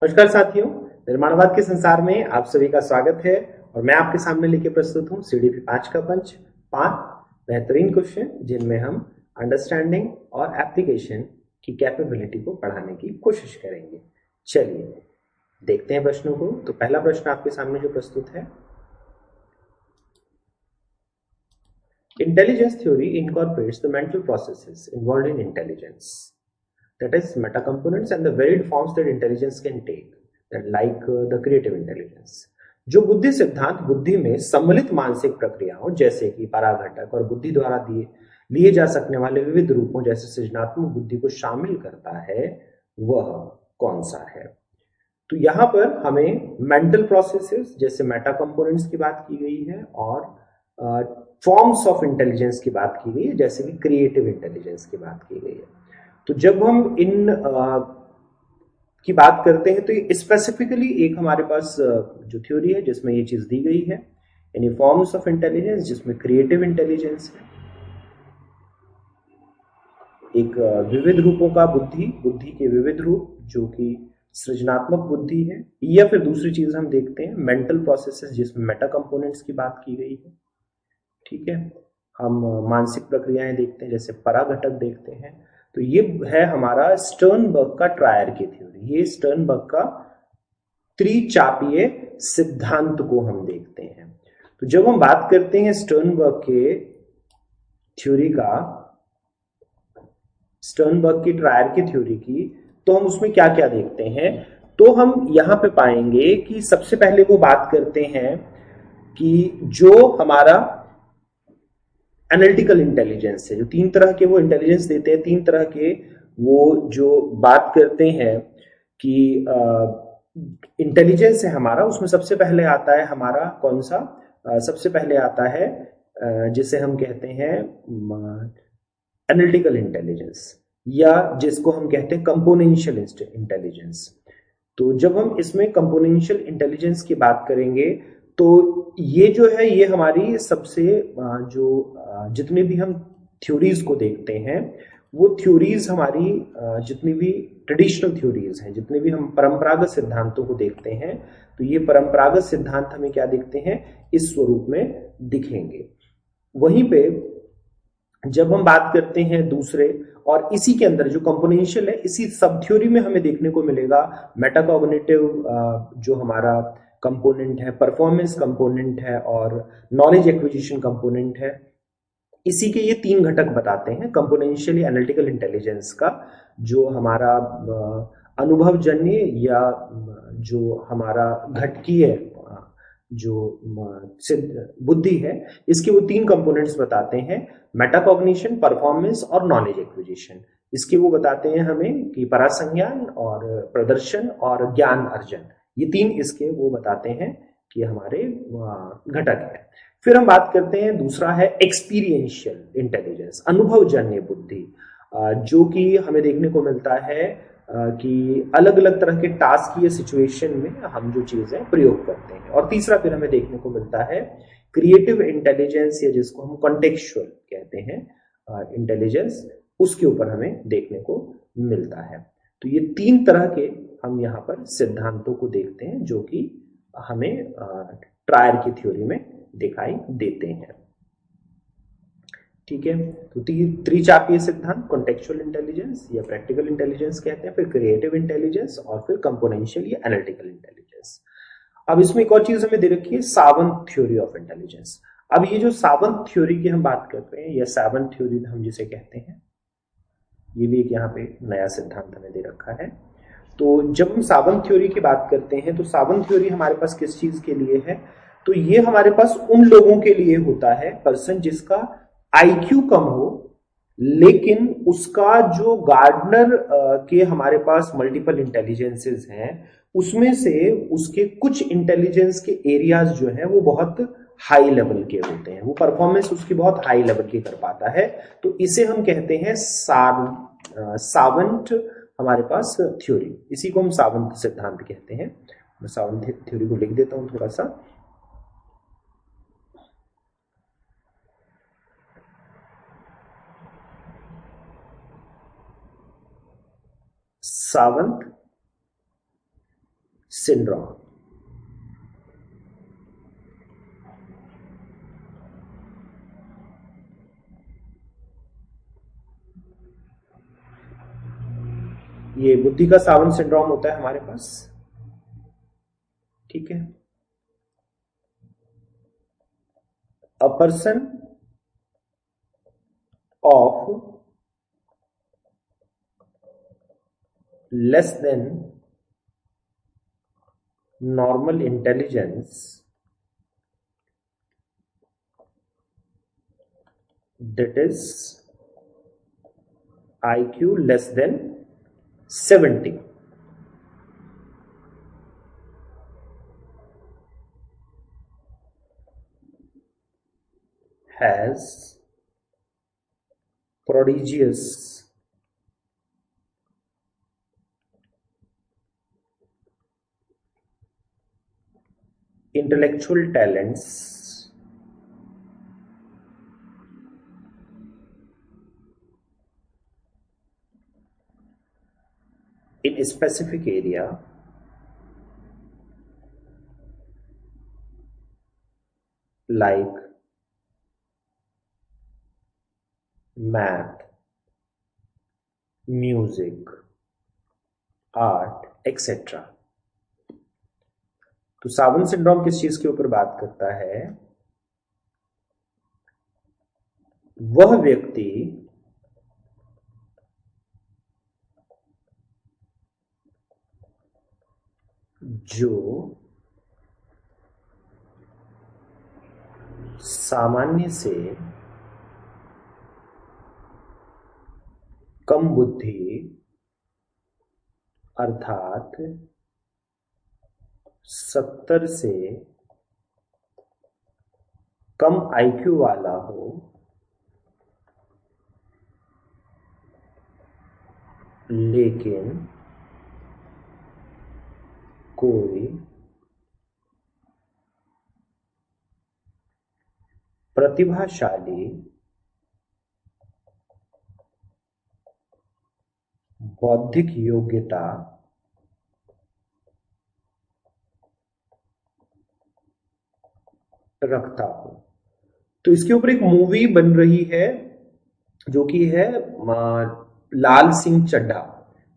नमस्कार साथियों, निर्माणवाद के संसार में आप सभी का स्वागत है। और मैं आपके सामने लेके प्रस्तुत हूँ CDP 5 का पंच। 5 बेहतरीन क्वेश्चन जिनमें हम अंडरस्टैंडिंग और एप्लीकेशन की कैपेबिलिटी को बढ़ाने की कोशिश करेंगे। चलिए देखते हैं प्रश्नों को। तो पहला प्रश्न आपके सामने जो प्रस्तुत है, intelligence theory incorporates the mental processes involved in intelligence, that is meta components and the varied forms that intelligence can take, that like the creative intelligence। जो बुद्धि सिद्धांत बुद्धि में सम्मिलित मानसिक प्रक्रियाओं जैसे कि पराघटक और बुद्धि द्वारा दिए लिए जा सकने वाले विविध रूपों जैसे सृजनात्मक बुद्धि को शामिल करता है, वह कौन सा है। तो यहां पर हमें मेंटल प्रोसेसेस जैसे मेटा कंपोनेंट्स की बात की गई है और फॉर्म्स ऑफ इंटेलिजेंस की बात की गई है, जैसे कि क्रिएटिव इंटेलिजेंस की बात की गई है। तो जब हम इन की बात करते हैं तो ये स्पेसिफिकली एक हमारे पास जो थ्योरी है जिसमें ये चीज दी गई है, यानी फॉर्म्स ऑफ इंटेलिजेंस जिसमें क्रिएटिव इंटेलिजेंस है, एक विविध रूपों का बुद्धि के विविध रूप जो कि सृजनात्मक बुद्धि है, या फिर दूसरी चीज हम देखते हैं मेंटल प्रोसेसेस जिसमें मेटा कंपोनेंट्स की बात की गई है। ठीक है, हम मानसिक प्रक्रियाएं देखते हैं जैसे पराघटक देखते हैं। तो ये है हमारा स्टर्नबर्ग का ट्रायर की थ्योरी। ये स्टर्नबर्ग का त्रिचापीय सिद्धांत को हम देखते हैं। तो जब हम बात करते हैं स्टर्नबर्ग के थ्योरी का, स्टर्नबर्ग की ट्रायर की थ्योरी की, तो हम उसमें क्या क्या देखते हैं। तो हम यहां पे पाएंगे कि सबसे पहले वो बात करते हैं कि जो हमारा एनालिटिकल इंटेलिजेंस है, जो तीन तरह के वो इंटेलिजेंस देते हैं, तीन तरह के वो जो बात करते हैं कि इंटेलिजेंस है हमारा, उसमें सबसे पहले आता है हमारा कौन सा, सबसे पहले आता है जिसे हम कहते हैं एनालिटिकल इंटेलिजेंस, या जिसको हम कहते हैं कंपोनेंशियल इंटेलिजेंस। तो जब हम इसमें कंपोनेंशियल इंटेलिजेंस की बात करेंगे तो ये जो है ये हमारी सबसे जो जितने भी हम थ्योरीज को देखते हैं, वो थ्योरीज हमारी जितनी भी ट्रेडिशनल थ्योरीज हैं, जितने भी हम परंपरागत सिद्धांतों को देखते हैं, तो ये परंपरागत सिद्धांत हमें क्या दिखते हैं, इस स्वरूप में दिखेंगे। वहीं पे जब हम बात करते हैं दूसरे, और इसी के अंदर जो कंपोनेंशियल है, इसी सब थ्योरी में हमें देखने को मिलेगा मेटाकॉग्निटिव जो हमारा कंपोनेंट है, परफॉर्मेंस कंपोनेंट है और नॉलेज एक्विजिशन कंपोनेंट है। इसी के ये तीन घटक बताते हैं कंपोनेंशियल या एनालिटिकल इंटेलिजेंस का, जो हमारा अनुभवजन्य या जो हमारा घटकीय जो बुद्धि है, इसके वो तीन कंपोनेंट्स बताते हैं, मेटाकॉग्निशन, परफॉर्मेंस और नॉलेज एक्विजिशन। इसके वो बताते हैं हमें कि परासंज्ञान और प्रदर्शन और ज्ञान अर्जन, ये तीन इसके वो बताते हैं कि हमारे घटक है। फिर हम बात करते हैं, दूसरा है एक्सपीरियंशियल इंटेलिजेंस, अनुभवजन्य बुद्धि, जो कि हमें देखने को मिलता है कि अलग अलग तरह के टास्क या सिचुएशन में हम जो चीजें प्रयोग करते हैं। और तीसरा फिर हमें देखने को मिलता है क्रिएटिव इंटेलिजेंस, या जिसको हम कॉन्टेक्चुअल कहते हैं इंटेलिजेंस, उसके ऊपर हमें देखने को मिलता है। तो ये तीन तरह के हम यहाँ पर सिद्धांतों को देखते हैं जो कि हमें ट्रायर की थ्योरी में दिखाई देते हैं। ठीक है, तो त्रिचापीय सिद्धांत, कॉन्टेक्चुअल इंटेलिजेंस या प्रैक्टिकल इंटेलिजेंस कहते हैं, फिर क्रिएटिव इंटेलिजेंस और फिर कंपोनेंशियल या एनालिटिकल इंटेलिजेंस। अब इसमें एक और चीज हमें दे रखी है, सावंत थ्योरी ऑफ इंटेलिजेंस। अब ये जो सावंत थ्योरी की हम बात कर रहे हैं, या सावंत थ्योरी हम जिसे कहते हैं, ये भी एक यहाँ पे नया सिद्धांत हमें दे रखा है। तो जब हम सावंत थ्योरी की बात करते हैं, तो सावंत थ्योरी हमारे पास किस चीज के लिए है, तो ये हमारे पास उन लोगों के लिए होता है, पर्सन जिसका आईक्यू कम हो, लेकिन उसका जो गार्डनर के हमारे पास मल्टीपल इंटेलिजेंसेस हैं, उसमें से उसके कुछ इंटेलिजेंस के एरियाज जो है वो बहुत हाई लेवल के होते हैं, वो परफॉर्मेंस उसकी बहुत हाई लेवल की कर पाता है। तो इसे हम कहते हैं सावंत हमारे पास थ्योरी, इसी को हम सावंत सिद्धांत कहते हैं। मैं सावंत थ्योरी को लिख देता हूं थोड़ा सा। सावंत सिंड्रोम। ये बुद्धि का सावन सिंड्रोम होता है हमारे पास, ठीक है। A person of less than normal intelligence, that is IQ less than 70, has prodigious intellectual talents in a specific area like math, music, art, etc. तो सावन सिंड्रोम किस चीज के ऊपर बात करता है? वह व्यक्ति जो सामान्य से कम बुद्धि अर्थात 70 से कम आईक्यू वाला हो, लेकिन कोई प्रतिभाशाली बौद्धिक योग्यता रखता हो। तो इसके ऊपर एक मूवी बन रही है जो कि है लाल सिंह चड्ढा।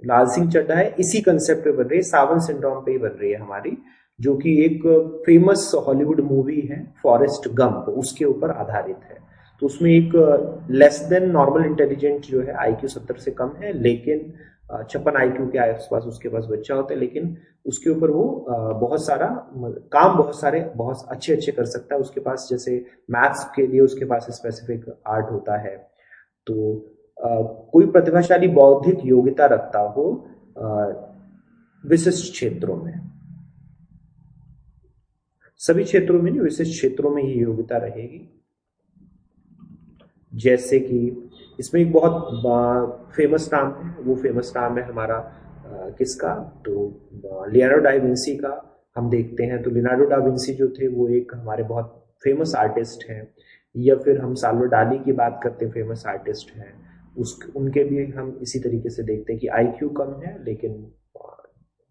लाल सिंह चड्ढा है, इसी कंसेप्ट पे बन रही है, सावन सिंड्रोम पे ही बन रही है हमारी, जो कि एक फेमस हॉलीवुड मूवी है फॉरेस्ट गंप, उसके ऊपर आधारित है। तो उसमें एक लेस देन नॉर्मल इंटेलिजेंट जो है, आईक्यू 70 से कम है, लेकिन 56 आईक्यू के आसपास उसके पास बच्चा होता है, लेकिन उसके ऊपर वो बहुत सारा काम बहुत अच्छे कर सकता है। उसके पास जैसे मैथ्स के लिए उसके पास स्पेसिफिक आर्ट होता है। तो कोई प्रतिभाशाली बौद्धिक योग्यता रखता हो विशिष्ट क्षेत्रों में, सभी क्षेत्रों में नहीं, विशिष्ट क्षेत्रों में ही योग्यता रहेगी। जैसे कि इसमें एक बहुत फेमस नाम है, वो फेमस नाम है हमारा किसका, तो लियोनार्डो डा विंसी का हम देखते हैं। तो लियोनार्डो डा विंसी जो थे वो एक हमारे बहुत फेमस आर्टिस्ट हैं, या फिर हम साल्वाडोर डाली की बात करते हैं, फेमस आर्टिस्ट हैं, उनके भी हम इसी तरीके से देखते हैं कि आईक्यू कम है लेकिन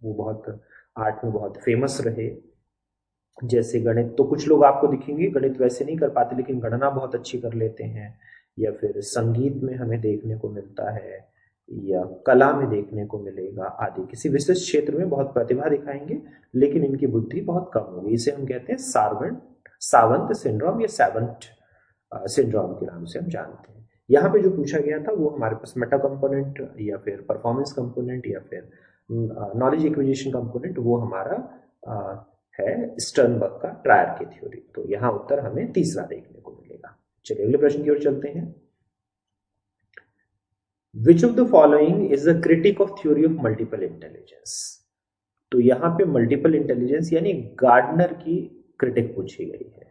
वो बहुत आर्ट में बहुत फेमस रहे। जैसे गणित, तो कुछ लोग आपको दिखेंगे गणित वैसे नहीं कर पाते लेकिन गणना बहुत अच्छी कर लेते हैं, या फिर संगीत में हमें देखने को मिलता है, या कला में देखने को मिलेगा आदि। किसी विशिष्ट क्षेत्र में बहुत प्रतिभा दिखाएंगे लेकिन इनकी बुद्धि बहुत कम होगी। इसे हम कहते हैं सावंत सिंड्रोम या सैवंट सिंड्रोम के नाम से हम जानते हैं। यहाँ पे जो पूछा गया था वो हमारे पास मेटा कंपोनेंट या फिर परफॉर्मेंस कंपोनेंट या फिर नॉलेज एक्विजिशन कंपोनेंट, वो हमारा है स्टर्नबर्ग का ट्रायर की थ्योरी। तो यहाँ उत्तर हमें तीसरा देखने को मिलेगा। चलिए अगले प्रश्न की ओर चलते हैं। Which of the following is a critic of theory of multiple intelligence? तो यहाँ पे मल्टीपल इंटेलिजेंस यानी गार्डनर की क्रिटिक पूछी गई है।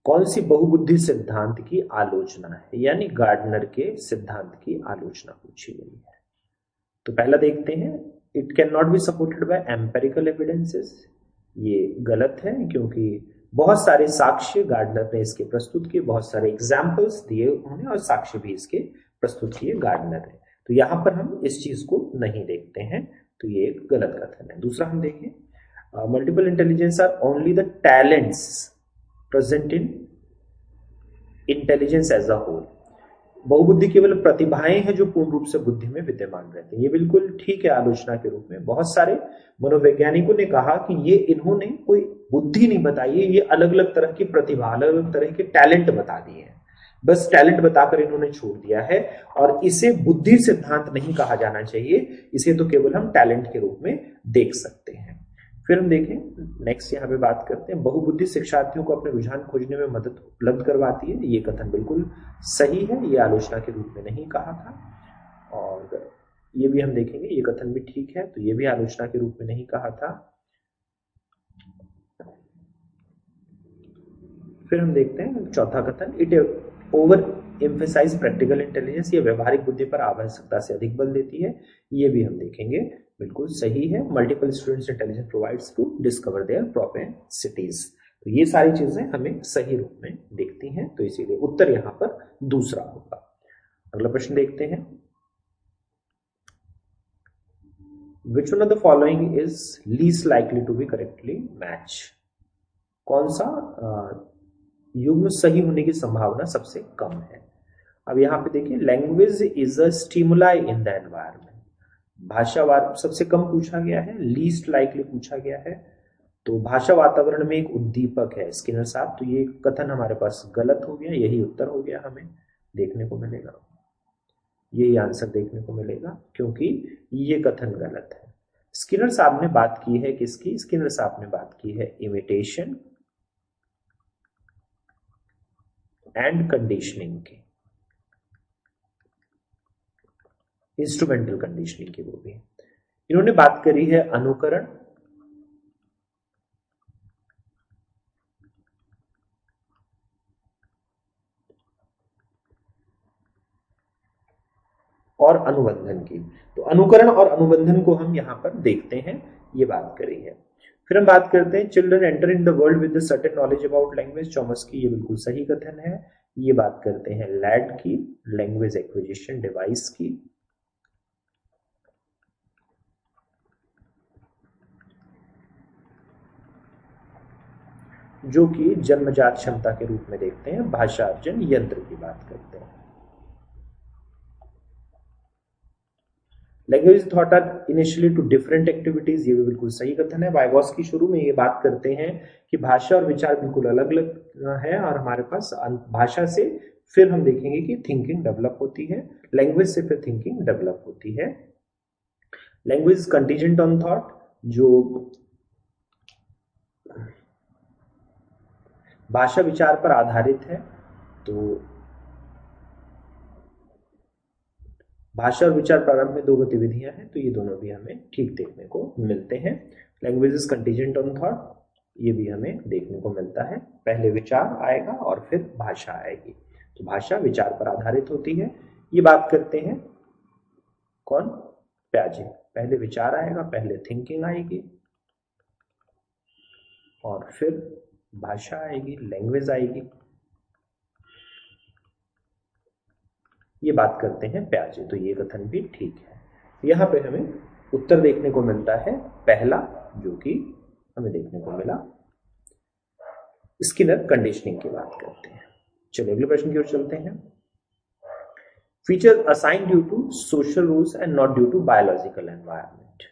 कौन सी बहुबुद्धि सिद्धांत की आलोचना है, यानी गार्डनर के सिद्धांत की आलोचना पूछी गई है। तो पहला देखते हैं, it can not be supported by empirical evidences. ये गलत है क्योंकि बहुत सारे साक्ष्य गार्डनर ने इसके प्रस्तुत किए, बहुत सारे एग्जाम्पल्स दिए उन्होंने और साक्ष्य भी इसके प्रस्तुत किए गार्डनर ने। तो यहां पर हम इस चीज को नहीं देखते हैं, तो ये एक गलत कथन है। दूसरा हम देखें, multiple intelligence are only the talents present in intelligence as a whole. बहुबुद्धि केवल प्रतिभाएं हैं जो पूर्ण रूप से बुद्धि में विद्यमान रहती हैं। ये बिल्कुल ठीक है आलोचना के रूप में। बहुत सारे मनोवैज्ञानिकों ने कहा कि ये इन्होंने कोई बुद्धि नहीं बताई है, ये अलग अलग तरह की प्रतिभा, अलग अलग तरह के टैलेंट बता दिए हैं, बस टैलेंट बताकर इन्होंने छोड़ दिया है। और इसे बुद्धि सिद्धांत नहीं कहा जाना चाहिए, इसे तो केवल हम टैलेंट के रूप में देख सकते हैं। फिर हम देखें नेक्स्ट, यहाँ पे बात करते हैं, बहुबुद्धि शिक्षार्थियों को अपने रुझान खोजने में मदद उपलब्ध करवाती है। ये कथन बिल्कुल सही है, ये आलोचना के रूप में नहीं कहा था। और ये भी हम देखेंगे, ये कथन भी ठीक है, तो ये भी आलोचना के रूप में नहीं कहा था। फिर हम देखते हैं चौथा कथन, it overemphasize practical intelligence, ये व्यवहारिक बुद्धि पर आवश्यकता से अधिक बल देती है। ये भी हम देखेंगे बिल्कुल सही है। Multiple students intelligence provides to discover their propensities, तो ये सारी चीजें हमें सही रूप में दिखती हैं, तो इसीलिए उत्तर यहां पर दूसरा होगा। अगला प्रश्न देखते हैं, which one of the following is least likely to be correctly match, कौन सा युग्म सही होने की संभावना सबसे कम है। अब यहां पे देखिए, language is a stimuli in the environment, भाषा सबसे कम पूछा गया है, लीस्ट लाइकली पूछा गया है, तो भाषा वातावरण में एक उद्दीपक है स्किनर साहब, तो ये कथन हमारे पास गलत हो गया, यही उत्तर हो गया, हमें देखने को मिलेगा, यही आंसर देखने को मिलेगा, क्योंकि ये कथन गलत है। स्किनर साहब ने बात की है किसकी, स्किनर साहब ने बात की है इमिटेशन एंड कंडीशनिंग की, इंस्ट्रूमेंटल कंडीशनिंग की, वो भी इन्होंने बात करी है अनुकरण और अनुबंधन की। तो अनुकरण और अनुबंधन को हम यहां पर देखते हैं, ये बात करी है। फिर हम बात करते हैं, children enter in the world with certain knowledge about language, Chomsky की, ये बिल्कुल सही कथन है। ये बात करते हैं लैड की, लैंग्वेज एक्विजिशन डिवाइस की। जो कि जन्मजात क्षमता के रूप में देखते हैं, भाषा अर्जन यंत्र की बात करते हैं। Language thought are initially two different activities, ये भी बिल्कुल सही कथन है। वाइगोस्की शुरू में ये बात करते हैं कि भाषा और विचार बिल्कुल अलग अलग है, और हमारे पास भाषा से फिर हम देखेंगे कि थिंकिंग डेवलप होती है, लैंग्वेज से फिर थिंकिंग डेवलप होती है। लैंग्वेज कंटीजेंट ऑन थॉट, जो भाषा विचार पर आधारित है, तो भाषा और विचार प्रारंभ में दो गतिविधियां हैं, तो ये दोनों भी हमें ठीक देखने को मिलते हैं। Language is contingent on thought, ये भी हमें देखने को मिलता है, पहले विचार आएगा और फिर भाषा आएगी, तो भाषा विचार पर आधारित होती है। ये बात करते हैं कौन, प्याजे, पहले विचार आएगा, पहले थिंकिंग आएगी और फिर भाषा आएगी, लैंग्वेज आएगी। ये बात करते हैं प्याजे, तो ये कथन भी ठीक है। यहां पे हमें उत्तर देखने को मिलता है पहला, जो कि हमें देखने को मिला। स्किनर कंडीशनिंग की बात करते हैं। चलिए अगले प्रश्न की ओर चलते हैं। Feature assign due to social rules and not due to biological environment,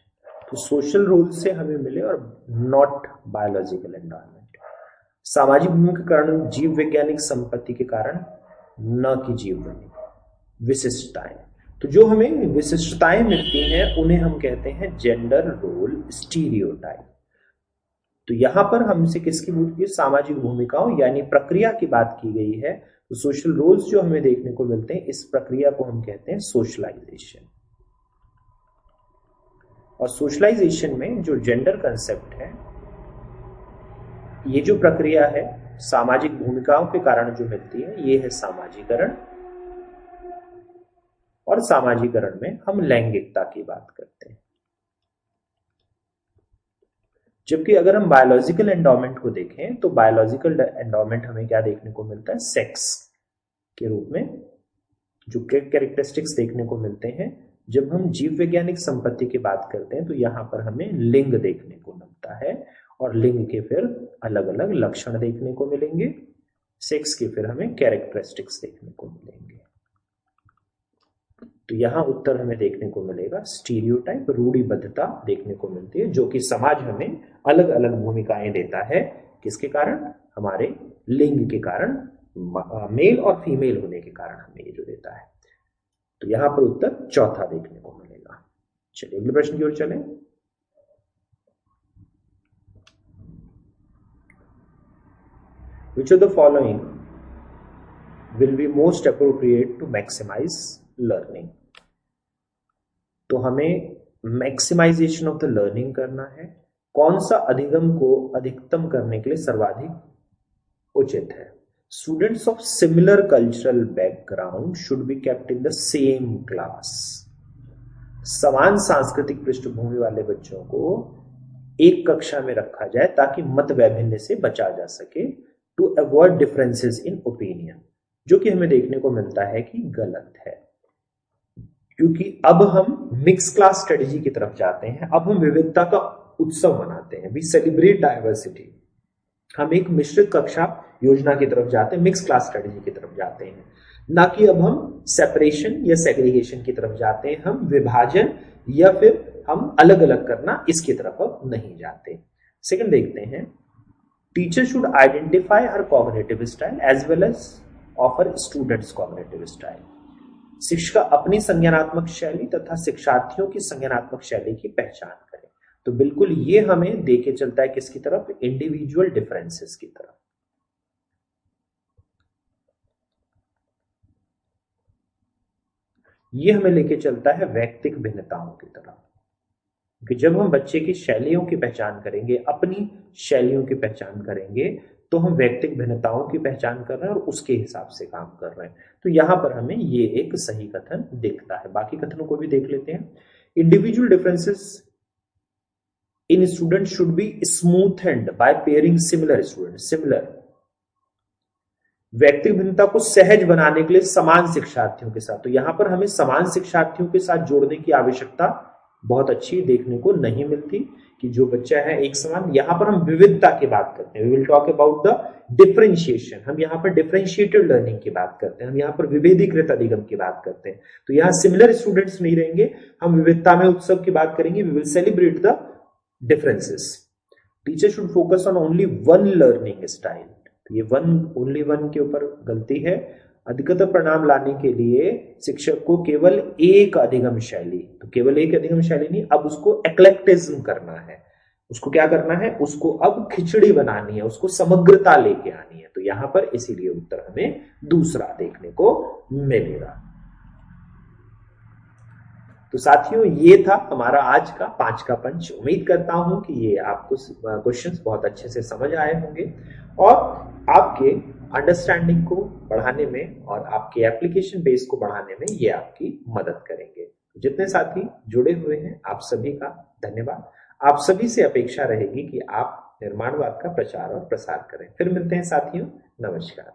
तो सोशल रूल से हमें मिले और नॉट बायोलॉजिकल एनवायरनमेंट। सामाजिक भूमिका के कारण, जीव वैज्ञानिक संपत्ति के कारण, न कि जीव बनी विशिष्टताएं, तो जो हमें विशिष्टताएं मिलती हैं उन्हें हम कहते हैं जेंडर रोल स्टीरियोटाइप। तो यहां पर हमसे किसकी बात की, सामाजिक भूमिकाओं यानी प्रक्रिया की बात की गई है। तो सोशल रोल्स जो हमें देखने को मिलते हैं, इस प्रक्रिया को हम कहते हैं सोशलाइजेशन। और सोशलाइजेशन में जो जेंडर कंसेप्ट है, ये जो प्रक्रिया है सामाजिक भूमिकाओं के कारण जो मिलती है, ये है सामाजिकरण। और सामाजिकरण में हम लैंगिकता की बात करते हैं। जबकि अगर हम बायोलॉजिकल एंडोमेंट को देखें, तो बायोलॉजिकल एंडोमेंट हमें क्या देखने को मिलता है, सेक्स के रूप में जो कैरेक्टरिस्टिक्स देखने को मिलते हैं, जब हम जीव वैज्ञानिक संपत्ति की बात करते हैं तो यहाँ पर हमें लिंग देखने को मिलता है, और लिंग के फिर अलग अलग लक्षण देखने को मिलेंगे, सेक्स के फिर हमें कैरेक्टरिस्टिक्स देखने को मिलेंगे। तो यहाँ उत्तर हमें देखने को मिलेगा स्टीरियोटाइप, रूढ़िबद्धता देखने को मिलती है, जो कि समाज हमें अलग अलग भूमिकाएं देता है। किसके कारण? हमारे लिंग के कारण, मेल और फीमेल होने के कारण हमें ये जो देता है। तो यहां पर उत्तर चौथा देखने को मिलेगा। चलिए अगले प्रश्न की ओर चलें। Which of the following will be most appropriate to maximize learning? तो हमें मैक्सिमाइजेशन ऑफ द लर्निंग करना है। कौन सा अधिगम को अधिकतम करने के लिए सर्वाधिक उचित है? Students of similar cultural background should be kept in the same class. समान सांस्कृतिक पृष्ठभूमि वाले बच्चों को एक कक्षा में रखा जाए ताकि मत वैभिन्न से बचा जा सके, to avoid differences in opinion, जो कि हमें देखने को मिलता है कि गलत है, क्योंकि अब हम मिक्स क्लास स्ट्रेटेजी की तरफ जाते हैं। अब हम विविधता का उत्सव मनाते हैं, वी सेलिब्रेट डाइवर्सिटी। हम एक मिश्रित कक्षा योजना की तरफ जाते हैं, मिक्स क्लास स्ट्रेटेजी की तरफ जाते हैं, ना कि अब हम सेपरेशन या सेग्रीगेशन की तरफ जाते हैं। हम विभाजन या फिर हम अलग अलग करना, इसकी तरफ अब नहीं जाते। सेकंड देखते हैं, teacher should identify her cognitive style as well as offer students cognitive style. शिक्षक अपनी संज्ञानात्मक शैली तथा शिक्षार्थियों की संज्ञानात्मक शैली की पहचान करें। तो बिल्कुल ये हमें देके चलता है किसकी तरफ? इंडिविजुअल डिफरेंसेस की तरफ। ये हमें लेके चलता है वैयक्तिक भिन्नताओं की तरफ, कि जब हम बच्चे की शैलियों की पहचान करेंगे, अपनी शैलियों की पहचान करेंगे, तो हम वैयक्तिक भिन्नताओं की पहचान कर रहे हैं और उसके हिसाब से काम कर रहे हैं। तो यहां पर हमें ये एक सही कथन दिखता है। बाकी कथनों को भी देख लेते हैं। Individual differences in student should be smoothened by pairing similar student. Similar, व्यक्तिगत भिन्नता को सहज बनाने के लिए समान शिक्षार्थियों के साथ। तो यहां पर हमें समान शिक्षार्थियों के साथ जोड़ने की आवश्यकता बहुत अच्छी देखने को नहीं मिलती, कि जो बच्चा है एक समान। यहां पर हम विविधता की बात करते हैं, we will talk about the differentiation. हम यहां पर डिफरेंशिएटेड लर्निंग की बात करते हैं, हम यहां पर विभेदीकृत अधिगम की बात करते हैं। तो यहां सिमिलर स्टूडेंट्स नहीं रहेंगे, हम विविधता में उत्सव की बात करेंगे, we will celebrate the differences. Teacher should focus on only one learning style. तो ये ओनली वन के ऊपर गलती है। अधिकतर परिणाम लाने के लिए शिक्षक को केवल एक अधिगम शैली, तो केवल एक अधिगम शैली नहीं, अब उसको एक्लेक्टिज्म करना है। उसको क्या करना है? उसको अब खिचड़ी बनानी है, उसको समग्रता लेके आनी है। तो यहां पर इसीलिए उत्तर हमें दूसरा देखने को मिलेगा। तो साथियों, ये था हमारा आज का 5 का पंच। उम्मीद करता हूं कि ये आपको क्वेश्चंस बहुत अच्छे से समझ आए होंगे और आपके अंडरस्टैंडिंग को बढ़ाने में और आपके एप्लीकेशन बेस को बढ़ाने में ये आपकी मदद करेंगे। जितने साथी जुड़े हुए हैं, आप सभी का धन्यवाद। आप सभी से अपेक्षा रहेगी कि आप निर्माणवाद का प्रचार और प्रसार करें। फिर मिलते हैं साथियों, नमस्कार।